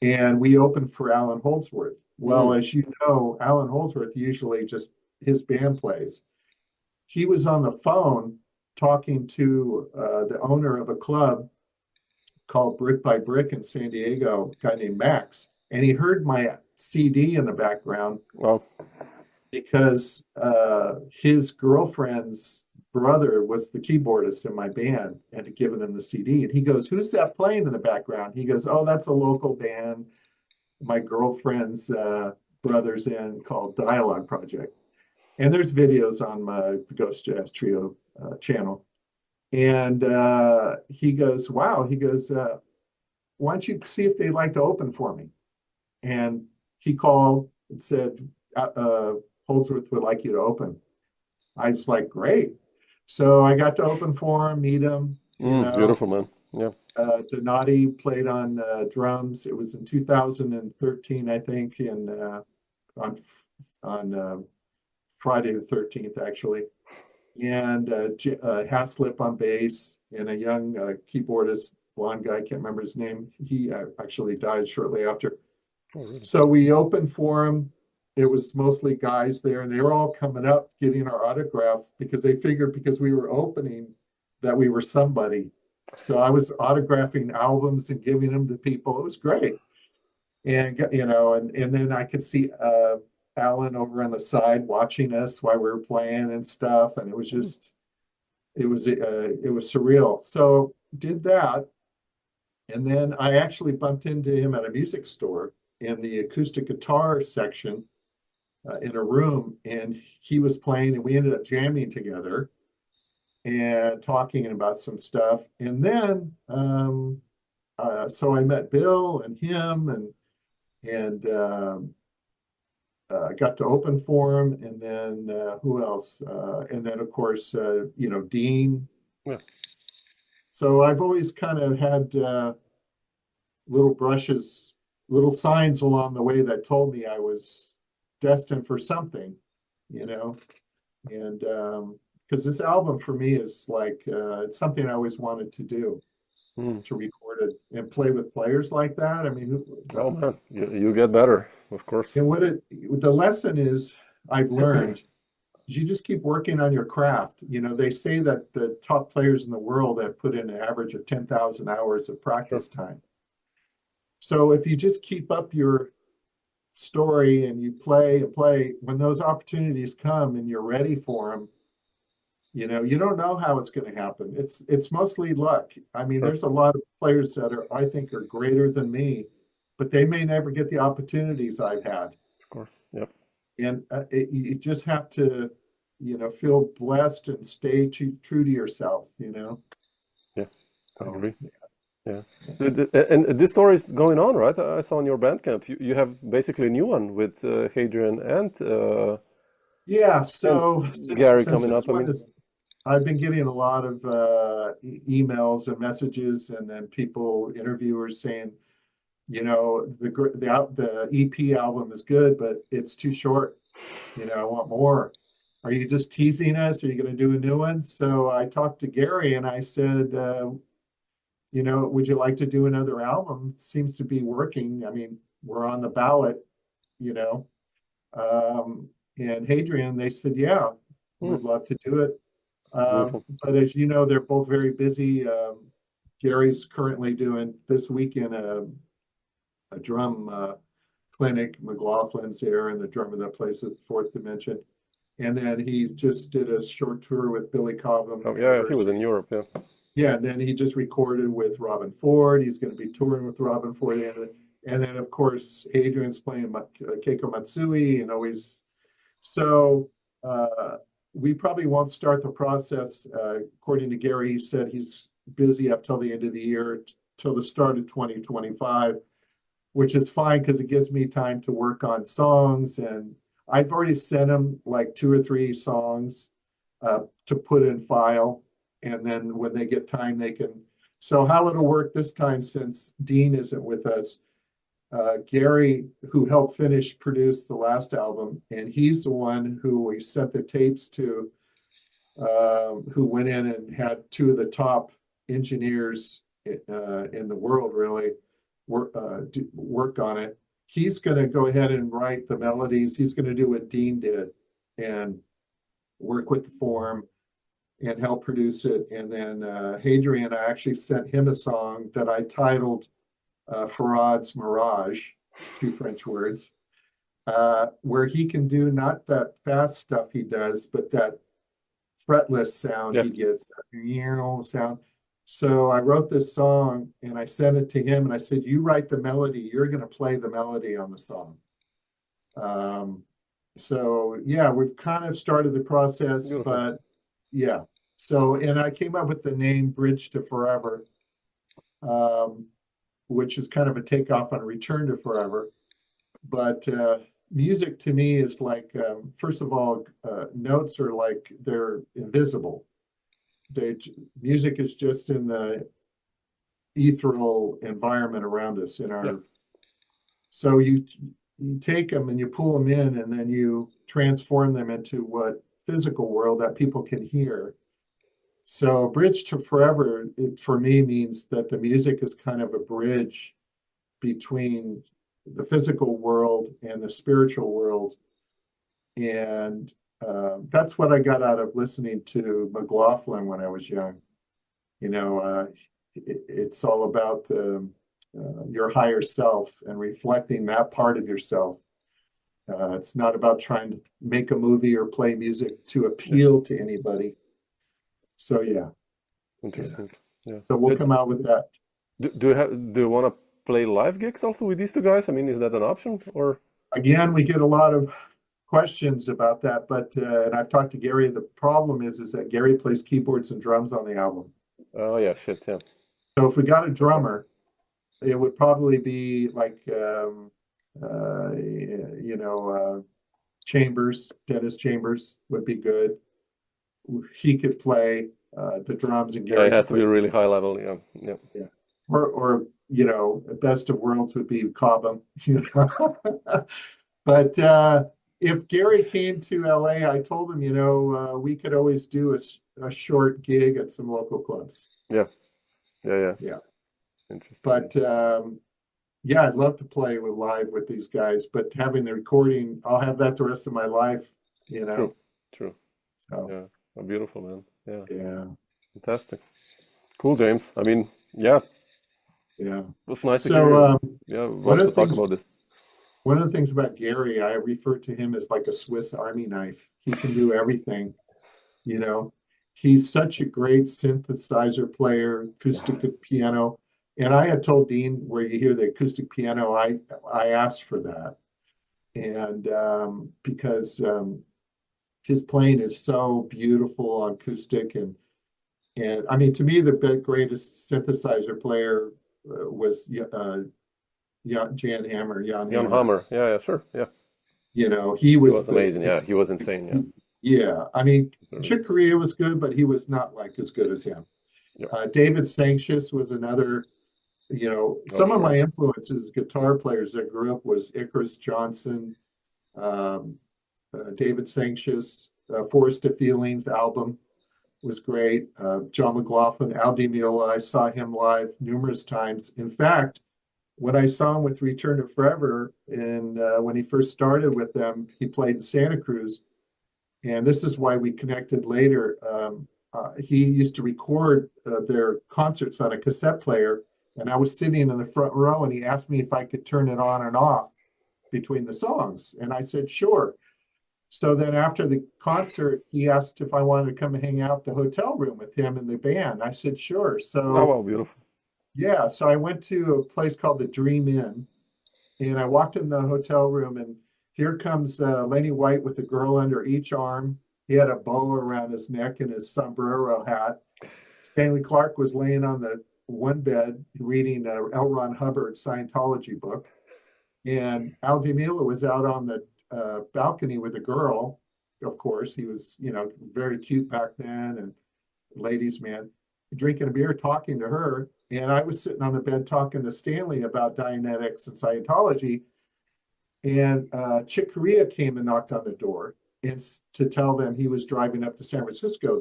And we opened for Allan Holdsworth. Well, Mm, as you know, Allan Holdsworth usually just his band plays. He was on the phone talking to the owner of a club called Brick by Brick in San Diego, a guy named Max. And he heard my CD in the background well, because his girlfriend's brother was the keyboardist in my band and had given him the CD. And he goes, "Who's that playing in the background?" He goes, "Oh, that's a local band my girlfriend's brother's in called Dialogue Project." And there's videos on my Ghost Jazz Trio channel. And he goes, "Wow." He goes, "Why don't you see if they'd like to open for me?" And he called and said, Holdsworth would like you to open. I was like, great. So I got to open for him, meet him, beautiful, man. Yeah. Donati played on drums. It was in 2013, I think, on Friday the 13th, actually. And Haslip on bass, and a young keyboardist, blonde guy, can't remember his name. He actually died shortly after. Oh, really? So we opened for him. It was mostly guys there, and they were all coming up getting our autograph because they figured because we were opening that we were somebody. So I was autographing albums and giving them to people. It was great. And and then I could see Allan over on the side watching us while we were playing and stuff, and it was just it was surreal. So did that, and then I actually bumped into him at a music store in the acoustic guitar section in a room, and he was playing, and we ended up jamming together and talking about some stuff. And then so I met Bill and him, and got to open for him, and then who else? And then of course Dean. Yeah. So I've always kind of had little brushes, little signs along the way that told me I was destined for something, and because this album for me is like it's something I always wanted to do, to record it and play with players like that. I mean, Oh man, you get better, of course. and the lesson is I've learned is you just keep working on your craft. They say that the top players in the world have put in an average of 10,000 hours of practice time. So if you just keep up your story and you play and play, when those opportunities come and you're ready for them, you don't know how it's going to happen. It's mostly luck. I mean, there's a lot of players that I think are greater than me, but they may never get the opportunities I've had. Of course, yep. And you just have to, feel blessed and stay true to yourself, Yeah, I agree. Yeah. And this story is going on, right? I saw on your Bandcamp. You have basically a new one with Hadrien Yeah, and so Gary since coming this up. I one mean, is, I've been getting a lot of emails and messages, and then people, interviewers saying, the EP album is good, but it's too short. I want more. Are you just teasing us? Are you going to do a new one? So I talked to Gary and I said, would you like to do another album? Seems to be working. I mean, we're on the ballot, you know. And Hadrien, they said, yeah, hmm, we'd love to do it. beautiful. But as you know, they're both very busy. Gary's currently doing this weekend a drum clinic. McLaughlin's there, and the drummer that plays with Fourth Dimension. And then he just did a short tour with Billy Cobham Oh yeah, he was University. in Europe. Yeah. Yeah, and then he just recorded with Robin Ford. He's going to be touring with Robin Ford at the end of it. And then, of course, Hadrien's playing Keiko Matsui, and always. So we probably won't start the process. According to Gary, he said he's busy up till the end of the year, till the start of 2025, which is fine because it gives me time to work on songs. And I've already sent him like 2 or 3 songs to put in file. And then when they get time, they can. So how it'll work this time, since Dean isn't with us, Gary, who helped produce the last album, and he's the one who we sent the tapes to, who went in and had 2 of the top engineers in the world really work on it. He's going to go ahead and write the melodies. He's going to do what Dean did and work with the form and help produce it. And then Hadrien, I actually sent him a song that I titled Feraud's Mirage, 2 French words, where he can do not that fast stuff he does, but that fretless sound Yeah. he gets, that sound. So I wrote this song and I sent it to him and I said, you write the melody, you're going to play the melody on the song. So yeah, we've kind of started the process, Beautiful. but yeah. So, and I came up with the name Bridge to Forever, which is kind of a takeoff on Return to Forever. But music to me is like, first of all, notes are like, they're invisible. Music is just in the ethereal environment around us in our. Yeah. So you take them and you pull them in, and then you transform them into what physical world that people can hear. So Bridge to Forever, for me, means that the music is kind of a bridge between the physical world and the spiritual world. And that's what I got out of listening to McLaughlin when I was young. It's all about your higher self and reflecting that part of yourself. It's not about trying to make a movie or play music to appeal to anybody. So yeah. Interesting. Yeah. So we'll come out with that. Do you want to play live gigs also with these 2 guys? I mean, is that an option or? Again, we get a lot of questions about that, but and I've talked to Gary. The problem is that Gary plays keyboards and drums on the album. Oh yeah, shit, yeah. So if we got a drummer, it would probably be like Chambers, Dennis Chambers would be good. He could play the drums, and Yeah, Gary it has could to be play. really high level. Yeah, yeah. Yeah. Or best of worlds would be Cobham. But if Gary came to LA, I told him, we could always do a short gig at some local clubs. Yeah. Yeah. Interesting. But yeah, I'd love to play live with these guys, but having the recording, I'll have that the rest of my life, True. So Yeah. Oh, beautiful, man. Yeah. yeah. Fantastic. Cool, James. I mean, yeah, Yeah. it was nice to So hear. Yeah, one love of to the talk things about this. one of the things about Gary, I refer to him as like a Swiss Army knife. He can do everything, He's such a great synthesizer player, acoustic piano. And I had told Dean, where you hear the acoustic piano, I asked for that. And because his playing is so beautiful on acoustic, and And I mean, to me, the greatest synthesizer player was Jan Hammer, Jan Jan Hammer. Hammer. Yeah, sure. Yeah. You know, he He was was amazing. Yeah, he was insane. Yeah. Yeah, I mean, Very- Chick Corea was good, but he was not like as good as him. Yeah. David Sancious was another, you know, some of sure. my influences, guitar players that grew up was Icarus Johnson, um, David Sancious, Forest of Feelings album was great. John McLaughlin, Al Di Meola, I saw him live numerous times. In fact, when I saw him with Return to Forever, and when he first started with them, he played in Santa Cruz. And this is why we connected later. He used to record their concerts on a cassette player, and I was sitting in the front row, and he asked me if I could turn it on and off between the songs, and I said sure. So then after the concert, he asked if I wanted to come and hang out the hotel room with him and the band. I said sure. Oh, So wow, beautiful. yeah, so I went to a place called the Dream Inn, and I walked in the hotel room, and here comes Lenny White with a girl under each arm. He had a bow around his neck and his sombrero hat. Stanley Clarke was laying on the one bed reading L. Ron Hubbard's Scientology book. And Al Di Meola was out on the balcony with a girl. Of course, he was, you know, very cute back then and ladies' man, drinking a beer, talking to her. And I was sitting on the bed talking to Stanley about Dianetics and Scientology. And Chick Corea came and knocked on the door and to tell them he was driving up to San Francisco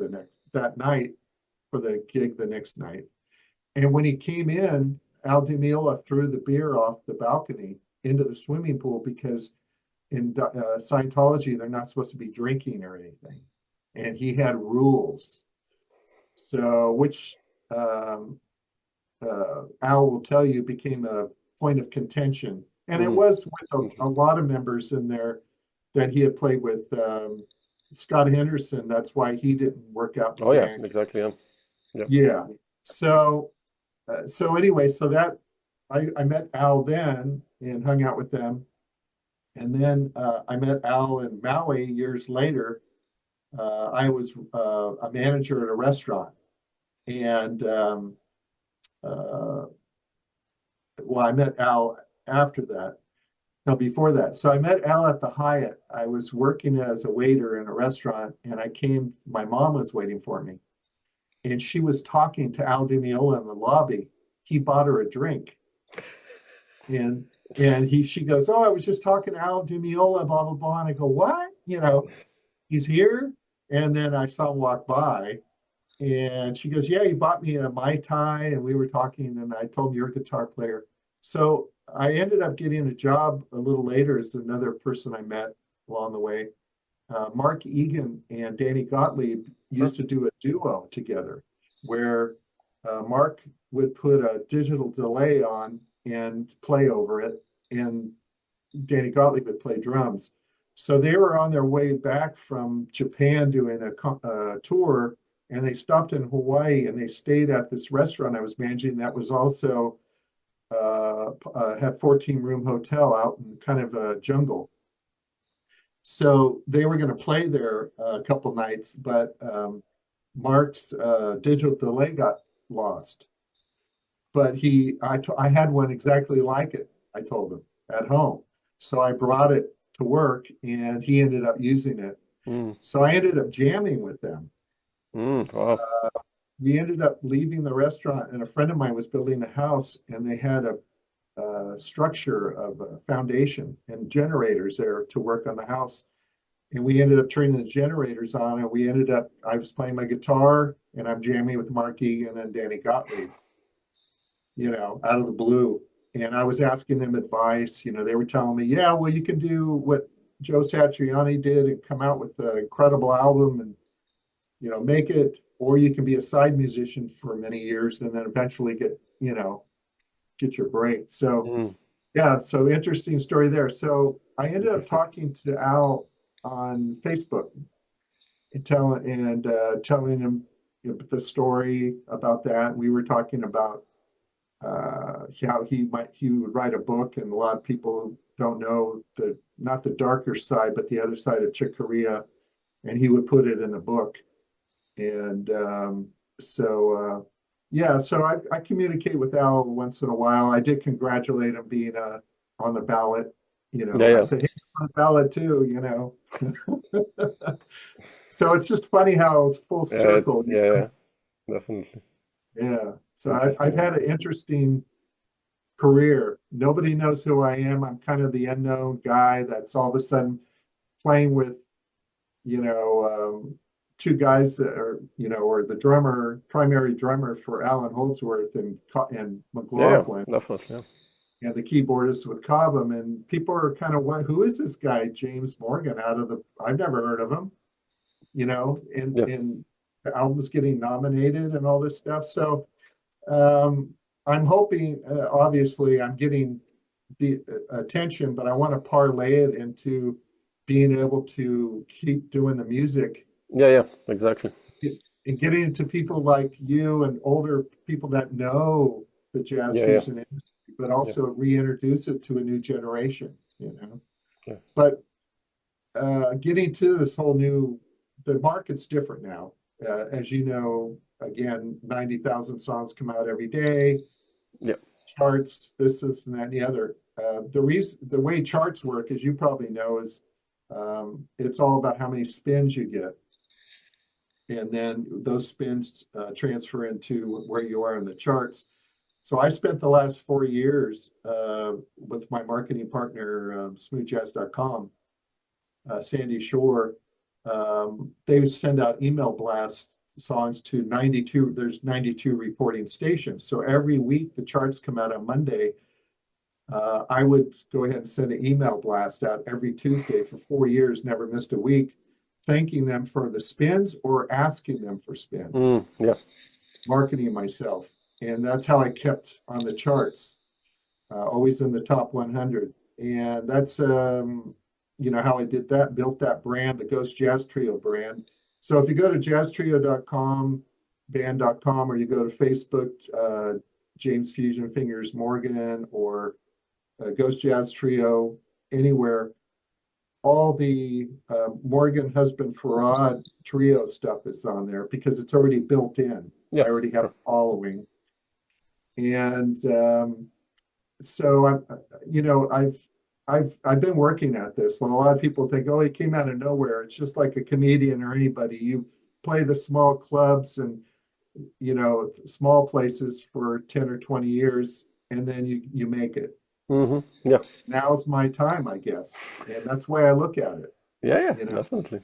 that night for the gig the next night. And when he came in, Al Di Meola threw the beer off the balcony into the swimming pool because in Scientology, they're not supposed to be drinking or anything. And he had rules. So, which Al will tell you became a point of contention. And it was with a lot of members in there that he had played with. Scott Henderson, that's why he didn't work out. Oh, yeah, exactly. Yeah. Yeah. So anyway, so that I met Al then and hung out with them. And then I met Al in Maui years later. I was a manager at a restaurant. And well, I met Al after that. No, before that. So I met Al at the Hyatt. I was working as a waiter in a restaurant, and my mom was waiting for me. And she was talking to Al Di Meola in the lobby. He bought her a drink. And she goes, "Oh, I was just talking to Al Di Meola, blah, blah, blah." And I go, "What? You know, he's here?" And then I saw him walk by. And she goes, "Yeah, he bought me a Mai Tai." And we were talking, and I told him, "You're a guitar player." So I ended up getting a job a little later as another person I met along the way. Mark Egan and Danny Gottlieb used to do a duo together where Mark would put a digital delay on and play over it, and Danny Gottlieb would play drums. So they were on their way back from Japan doing a tour, and they stopped in Hawaii, and they stayed at this restaurant I was managing that was also had 14-room hotel out in kind of a jungle. So they were going to play there a couple nights, but Mark's digital delay got lost. But I had one exactly like it, I told him, at home. So I brought it to work, and he ended up using it. So I ended up jamming with them. Wow. We ended up leaving the restaurant, and a friend of mine was building a house, and they had a structure of a foundation and generators there to work on the house. And we ended up turning the generators on, and I was playing my guitar, and I'm jamming with Mark Egan and Danny Gottlieb, you know, out of the blue. And I was asking them advice. You know, they were telling me, "Yeah, well, you can do what Joe Satriani did and come out with an incredible album and, you know, make it, or you can be a side musician for many years and then eventually get your break." So yeah, so interesting story there. So I ended up talking to Al on Facebook and telling him, you know, the story about that. We were talking about how he would write a book, and a lot of people don't know not the darker side, but the other side of Chick Corea, and he would put it in the book. And So yeah, so I communicate with Al once in a while. I did congratulate him being on the ballot. You Yeah, know, I yeah, said, hey, on the ballot too, you know. So it's just funny how it's full yeah, circle. yeah, yeah, definitely. Yeah. So I've Interesting. had an interesting career. Nobody knows who I am. I'm kind of the unknown guy that's all of a sudden playing with, you know, two guys that are, you know, or the drummer, primary drummer for Allan Holdsworth and Yeah, yeah, McLaughlin, definitely. Yeah, and the keyboardist with Cobham. And people are kind of, what, who is this guy, James Morgan, I've never heard of him, you know, yeah, and the album's getting nominated and all this stuff. So um, I'm hoping, obviously, I'm getting the attention, but I want to parlay it into being able to keep doing the music yeah, yeah, exactly. and getting into people like you and older people that know the jazz Yeah, yeah, fusion industry, but yeah, also reintroduce it to a new generation, you know. yeah, But getting to this whole new, the market's different now. As you know, again, 90,000 songs come out every day, yeah, charts, this, and that, and the other. The way charts work, as you probably know, is it's all about how many spins you get. And then those spins transfer into where you are in the charts. So I spent the last 4 years with my marketing partner, smoothjazz.com, Sandy Shore. They send out email blast songs to 92. There's 92 reporting stations. So every week the charts come out on Monday. I would go ahead and send an email blast out every Tuesday for 4 years, never missed a week, thanking them for the spins or asking them for spins, yeah, marketing myself. And that's how I kept on the charts, always in the top 100. And that's, you know, how I did that, built that brand, the Ghost Jazz Trio brand. So if you go to jazztrio.com, band.com, or you go to Facebook, James Fusion Fingers Morgan, or Ghost Jazz Trio, anywhere, all the Morgan-Husband Feraud trio stuff is on there because it's already built in. yeah, I already have sure. a following. And so you know, I've been working at this. And a lot of people think, oh, he came out of nowhere. It's just like a comedian or anybody. You play the small clubs and, you know, small places for 10 or 20 years, and then you make it. Yeah, Now's my time, I guess. And that's the way I look at it, yeah, yeah, you know. definitely.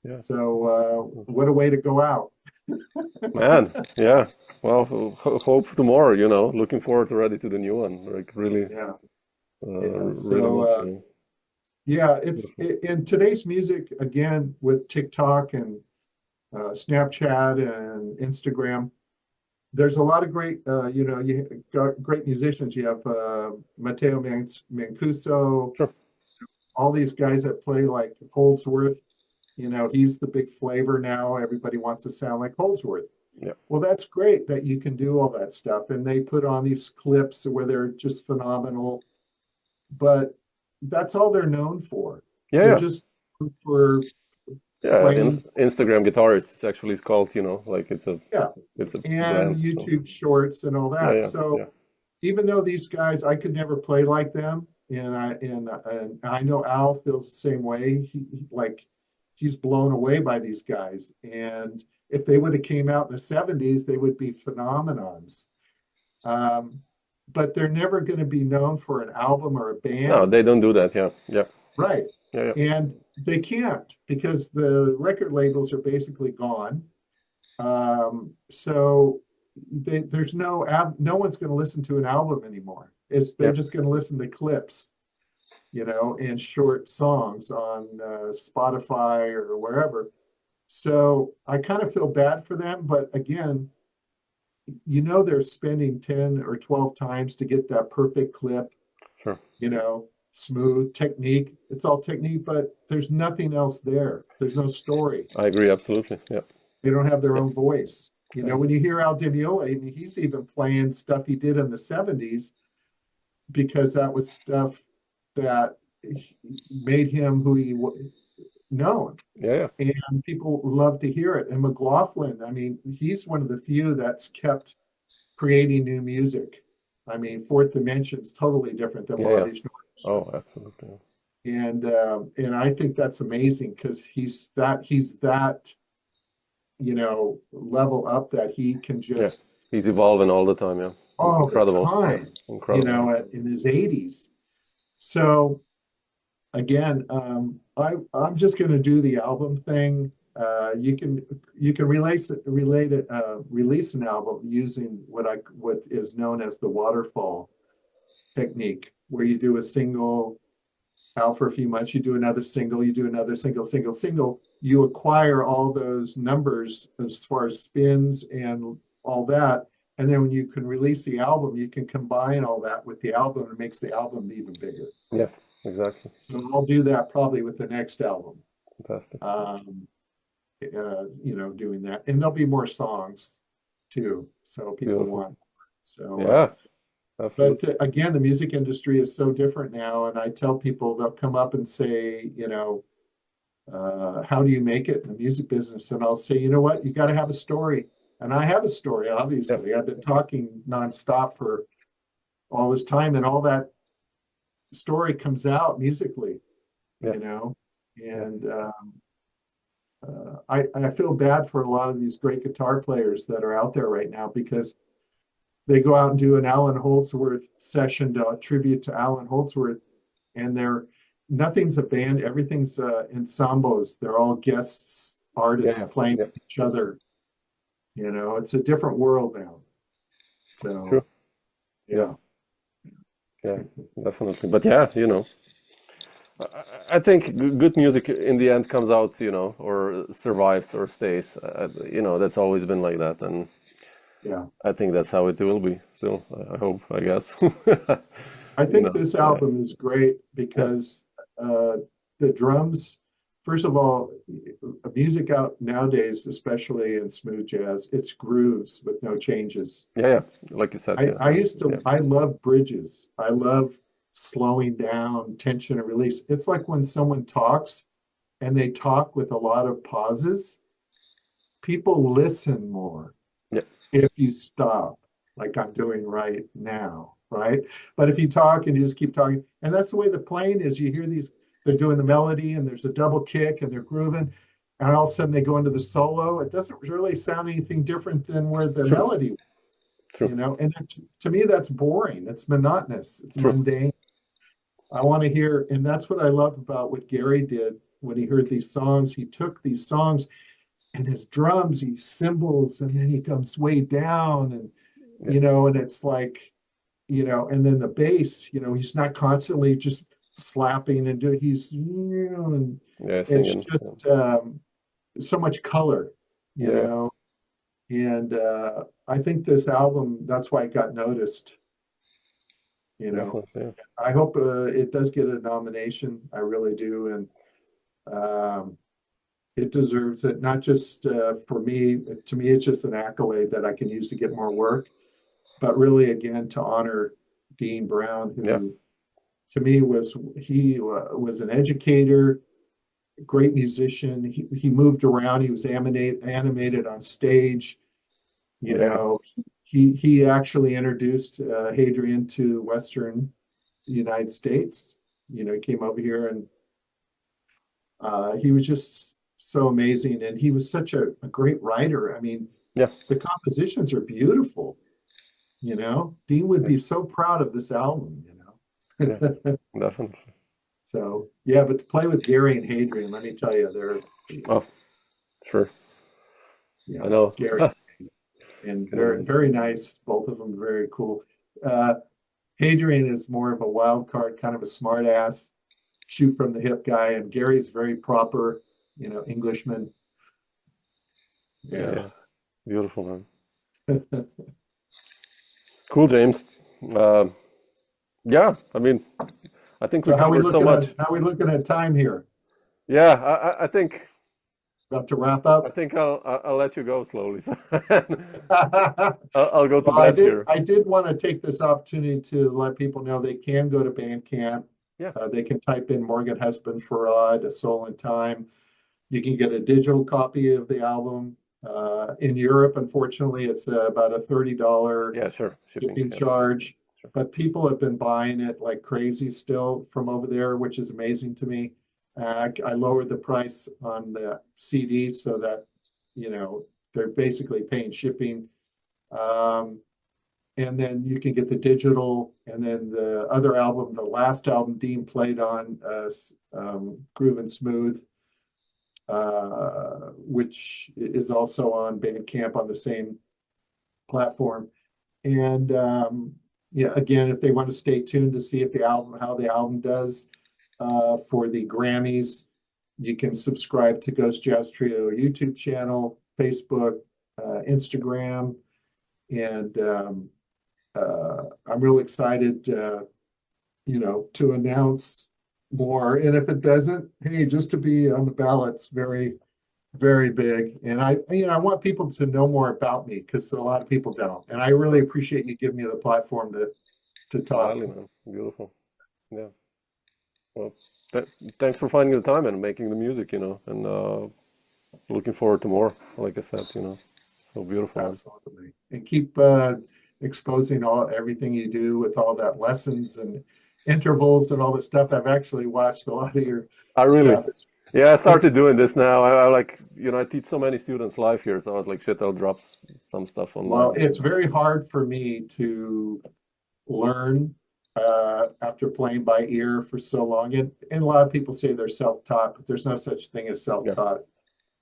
Yeah, So what a way to go out. man. Yeah. Well, hope for tomorrow. You know, looking forward already to the new one. Like really, Yeah. Yeah. really So much. You know. yeah, it's Beautiful. in today's music, again, with TikTok and Snapchat and Instagram, there's a lot of great, you know, you got great musicians. You have Matteo Mancuso, Sure. all these guys that play like Holdsworth. You know, he's the big flavor now. Everybody wants to sound like Holdsworth. Yeah. Well, that's great that you can do all that stuff. And they put on these clips where they're just phenomenal. But that's all they're known for. Yeah, They're yeah. just known for Yeah, playing, Instagram guitarist. It's actually it's called. You know, like yeah, it's a and brand. So YouTube shorts and all yeah, that. yeah, So yeah, even though these guys, I could never play like them, and I know Al feels the same way. Like he's blown away by these guys, and if they would have came out in the '70s, they would be phenomenons. Um, but they're never going to be known for an album or a no, band, they don't do that. Yeah, yeah, right? yeah, yeah, And they can't because the record labels are basically gone. So there's no one's going to listen to an album anymore. They're yeah. just going to listen to clips, you know, and short songs on Spotify or wherever. So I kind of feel bad for them, but again, you know, they're spending 10 or 12 times to get that perfect clip, Sure. you know, smooth technique. It's all technique, but there's nothing else there. There's no story. I agree. Absolutely. Yeah, They don't have their yeah. own voice. You I know, agree. when you hear Al Di Meola, I mean, he's even playing stuff he did in the '70s because that was stuff that made him who he known. Yeah, And people love to hear it. And McLaughlin, I mean, he's one of the few that's kept creating new music. I mean, Fourth Dimension's totally different than yeah, a lot yeah. of these. Oh, absolutely. And I think that's amazing because he's that level up that he can Yeah, just he's evolving all the time. Yeah, all the incredible. time, Yeah, incredible. in his 80s. So again, I'm just going to do the album thing. You can release an album using what is known as the waterfall technique, where you do a single out for a few months, you do another single, you do another single, you acquire all those numbers as far as spins and all that. And then when you can release the album, you can combine all that with the album, and it makes the album even bigger. Yeah, exactly. So I'll do that probably with the next album. Fantastic. Doing that. And there'll be more songs too. So people Beautiful. want. So Yeah, absolutely. but again, the music industry is so different now. And I tell people, they'll come up and say, how do you make it in the music business? And I'll say, you know what, you got to have a story. And I have a story, obviously. Yeah. I've been talking nonstop for all this time, and all that story comes out musically, Yeah. And I feel bad for a lot of these great guitar players that are out there right now, because they go out and do an Allan Holdsworth session to tribute to Allan Holdsworth, and nothing's a band, everything's ensembles. They're all guests, artists playing with each other. It's a different world now. So True. yeah, definitely. But yeah, I think good music in the end comes out, or survives or stays. That's always been like that, and yeah, I think that's how it will be still. I hope, I guess. I think this album is great because the drums, first of all, music out nowadays, especially in smooth jazz, it's grooves with no changes. Yeah, like you said. I love bridges. I love slowing down, tension and release. It's like when someone talks and they talk with a lot of pauses, people listen more if you stop, like I'm doing right now, right? But if you talk and you just keep talking, and that's the way the playing is, you hear they're doing the melody and there's a double kick and they're grooving, and all of a sudden they go into the solo. It doesn't really sound anything different than where the melody was. True. And to me, that's boring. It's monotonous. It's mundane. I want to hear, and that's what I love about what Gary did when he heard these songs. He took these songs and his drums, he cymbals, and then he comes way down, and and it's like, and then the bass, he's not constantly just slapping and doing. He's and it's just so much color, and I think this album, that's why it got noticed. I hope it does get a nomination. I really do, and it deserves it. Not just for me. To me, it's just an accolade that I can use to get more work, but really, again, to honor Dean Brown, who to me was an educator, great musician. He moved around. He was animated on stage. He actually introduced Hadrien to Western United States. He came over here, and he was just so amazing. And he was such a great writer. I mean, the compositions are beautiful. Dean would be so proud of this album. Definitely. So but to play with Gary and Hadrien, let me tell you, they're sure. I know. Gary's and very, very nice. Both of them very cool. Hadrien is more of a wild card, kind of a smart ass, shoot from the hip guy, and Gary's very proper, Englishman. Yeah. Beautiful, man. Cool, James. I mean, I think we covered so much. How are we looking at time here? Yeah, I think about to wrap up. I think I'll let you go slowly. I'll go to bed here. I did want to take this opportunity to let people know they can go to Bandcamp. Yeah. They can type in Morgan-Guitarist Feraud, A Soul in Time. You can get a digital copy of the album. In Europe, unfortunately, it's about a $30 Yeah, sure. shipping Yeah. charge. Sure. But people have been buying it like crazy still from over there, which is amazing to me. I lowered the price on the CD so that, you know, they're basically paying shipping. And then you can get the digital, and then the other album, the last album Dean played on, Groove and Smooth, which is also on Bandcamp on the same platform. And yeah, again, if they want to stay tuned to see if how the album does for the Grammys, you can subscribe to Ghost Jazz Trio YouTube channel, Facebook, Instagram, and I'm real excited, you know, to announce more. And if it doesn't, hey, just to be on the ballot's very, very big. And I want people to know more about me because a lot of people don't. And I really appreciate you giving me the platform to talk. Gladly, man. Beautiful. Yeah. Well, thanks for finding the time and making the music, you know, and looking forward to more, like I said, you know. So beautiful. Absolutely. And keep exposing everything you do with all that lessons and intervals and all that stuff. I've actually watched a lot of your stuff. Yeah, I started doing this now. I like, you know, I teach so many students live here, so I was like, shit, I'll drop some stuff on. Well, it's very hard for me to learn after playing by ear for so long. And a lot of people say they're self-taught, but there's no such thing as self-taught.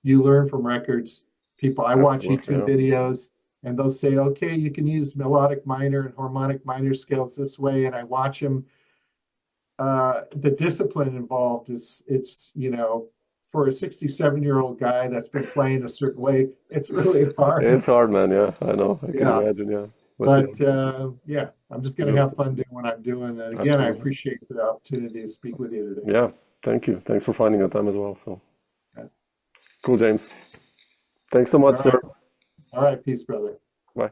You learn from records. I watch YouTube videos, and they'll say, okay, you can use melodic minor and harmonic minor scales this way. And I watch them. The discipline involved it's, you know, for a 67-year-old guy that's been playing a certain way, it's really hard. It's hard, man. Yeah, I know. I can imagine. Yeah. But yeah, I'm just going to have fun doing what I'm doing. And again, I appreciate the opportunity to speak with you today. Yeah, thank you. Thanks for finding the time as well. So cool, James. Thanks so much, sir. All right. Peace, brother. Bye.